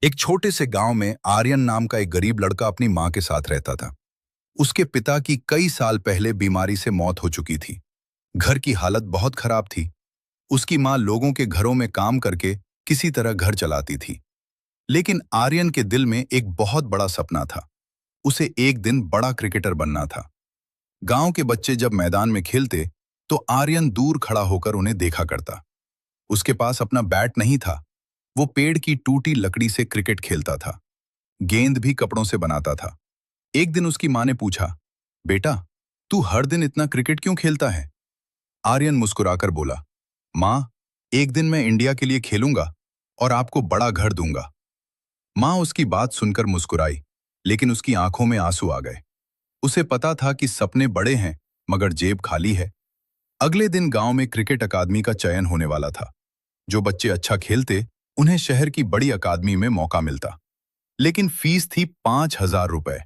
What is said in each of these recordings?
एक छोटे से गांव में आर्यन नाम का एक गरीब लड़का अपनी मां के साथ रहता था। उसके पिता की कई साल पहले बीमारी से मौत हो चुकी थी। घर की हालत बहुत खराब थी। उसकी मां लोगों के घरों में काम करके किसी तरह घर चलाती थी। लेकिन आर्यन के दिल में एक बहुत बड़ा सपना था। उसे एक दिन बड़ा क्रिकेटर बनना था। गांव के बच्चे जब मैदान में खेलते तो आर्यन दूर खड़ा होकर उन्हें देखा करता। उसके पास अपना बैट नहीं था। वो पेड़ की टूटी लकड़ी से क्रिकेट खेलता था। गेंद भी कपड़ों से बनाता था। एक दिन उसकी मां ने पूछा, बेटा, तू हर दिन इतना क्रिकेट क्यों खेलता है? आर्यन मुस्कुराकर बोला, मां, एक दिन मैं इंडिया के लिए खेलूंगा और आपको बड़ा घर दूंगा। मां उसकी बात सुनकर मुस्कुराई, लेकिन उसकी आंखों में आंसू आ गए। उसे पता था कि सपने बड़े हैं मगर जेब खाली है। अगले दिन गांव में क्रिकेट अकादमी का चयन होने वाला था। जो बच्चे अच्छा खेलते उन्हें शहर की बड़ी अकादमी में मौका मिलता। लेकिन फीस थी 5,000 रुपए।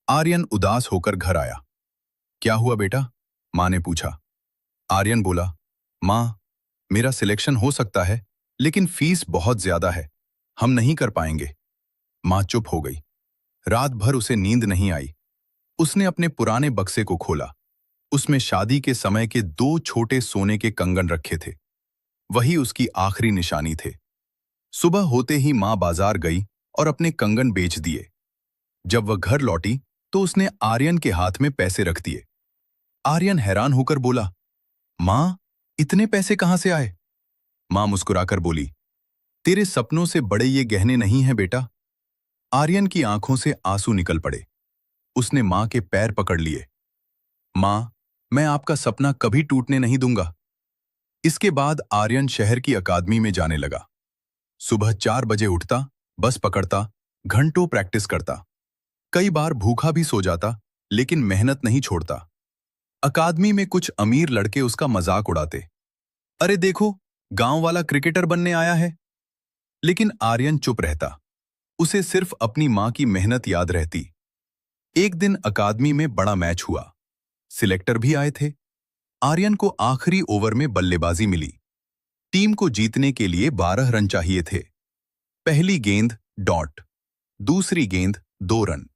आर्यन उदास होकर घर आया। क्या हुआ बेटा? मां ने पूछा। आर्यन बोला, मां, मेरा सिलेक्शन हो सकता है लेकिन फीस बहुत ज्यादा है, हम नहीं कर पाएंगे। मां चुप हो गई। रात भर उसे नींद नहीं आई। उसने अपने पुराने बक्से को खोला। उसमें शादी के समय के 2 छोटे सोने के कंगन रखे थे। वही उसकी आखिरी निशानी थे। सुबह होते ही मां बाजार गई और अपने कंगन बेच दिए। जब वह घर लौटी तो उसने आर्यन के हाथ में पैसे रख दिए। आर्यन हैरान होकर बोला, मां, इतने पैसे कहां से आए? मां मुस्कुराकर बोली, तेरे सपनों से बड़े ये गहने नहीं हैं बेटा। आर्यन की आंखों से आंसू निकल पड़े। उसने मां के पैर पकड़ लिए। मां, मैं आपका सपना कभी टूटने नहीं दूंगा। इसके बाद आर्यन शहर की अकादमी में जाने लगा। सुबह 4 बजे उठता, बस पकड़ता, घंटों प्रैक्टिस करता। कई बार भूखा भी सो जाता, लेकिन मेहनत नहीं छोड़ता। अकादमी में कुछ अमीर लड़के उसका मजाक उड़ाते। अरे देखो, गांव वाला क्रिकेटर बनने आया है। लेकिन आर्यन चुप रहता। उसे सिर्फ अपनी मां की मेहनत याद रहती। एक दिन अकादमी में बड़ा मैच हुआ। सिलेक्टर भी आए थे। आर्यन को आखिरी ओवर में बल्लेबाजी मिली। टीम को जीतने के लिए 12 रन चाहिए थे। पहली गेंद डॉट, दूसरी गेंद 2 रन,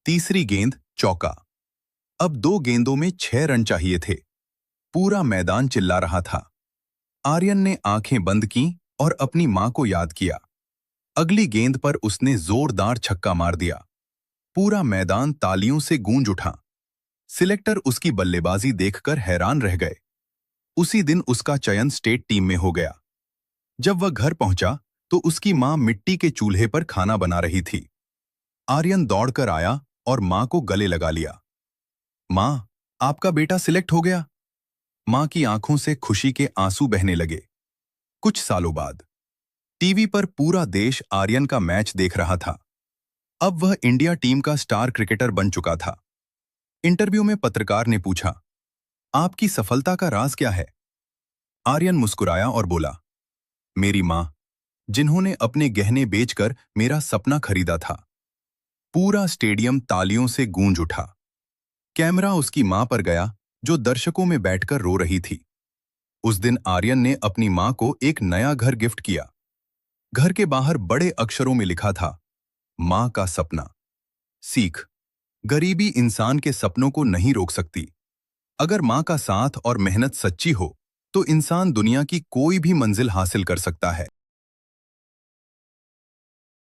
तीसरी गेंद चौका। अब 2 गेंदों में 6 रन चाहिए थे। पूरा मैदान चिल्ला रहा था। आर्यन ने आंखें बंद की और अपनी मां को याद किया। अगली गेंद पर उसने जोरदार छक्का मार दिया। पूरा मैदान तालियों से गूंज उठा। सिलेक्टर उसकी बल्लेबाजी देखकर हैरान रह गए। उसी दिन उसका चयन स्टेट टीम में हो गया। जब वह घर पहुंचा तो उसकी मां मिट्टी के चूल्हे पर खाना बना रही थी। आर्यन दौड़कर आया और मां को गले लगा लिया। मां, आपका बेटा सिलेक्ट हो गया। मां की आंखों से खुशी के आंसू बहने लगे। कुछ सालों बाद टीवी पर पूरा देश आर्यन का मैच देख रहा था। अब वह इंडिया टीम का स्टार क्रिकेटर बन चुका था। इंटरव्यू में पत्रकार ने पूछा, आपकी सफलता का राज क्या है? आर्यन मुस्कुराया और बोला, मेरी मां, जिन्होंने अपने गहने बेचकर मेरा सपना खरीदा था। पूरा स्टेडियम तालियों से गूंज उठा। कैमरा उसकी मां पर गया, जो दर्शकों में बैठकर रो रही थी। उस दिन आर्यन ने अपनी मां को एक नया घर गिफ्ट किया। घर के बाहर बड़े अक्षरों में लिखा था, मां का सपना। सीख, गरीबी इंसान के सपनों को नहीं रोक सकती। अगर मां का साथ और मेहनत सच्ची हो तो इंसान दुनिया की कोई भी मंजिल हासिल कर सकता है।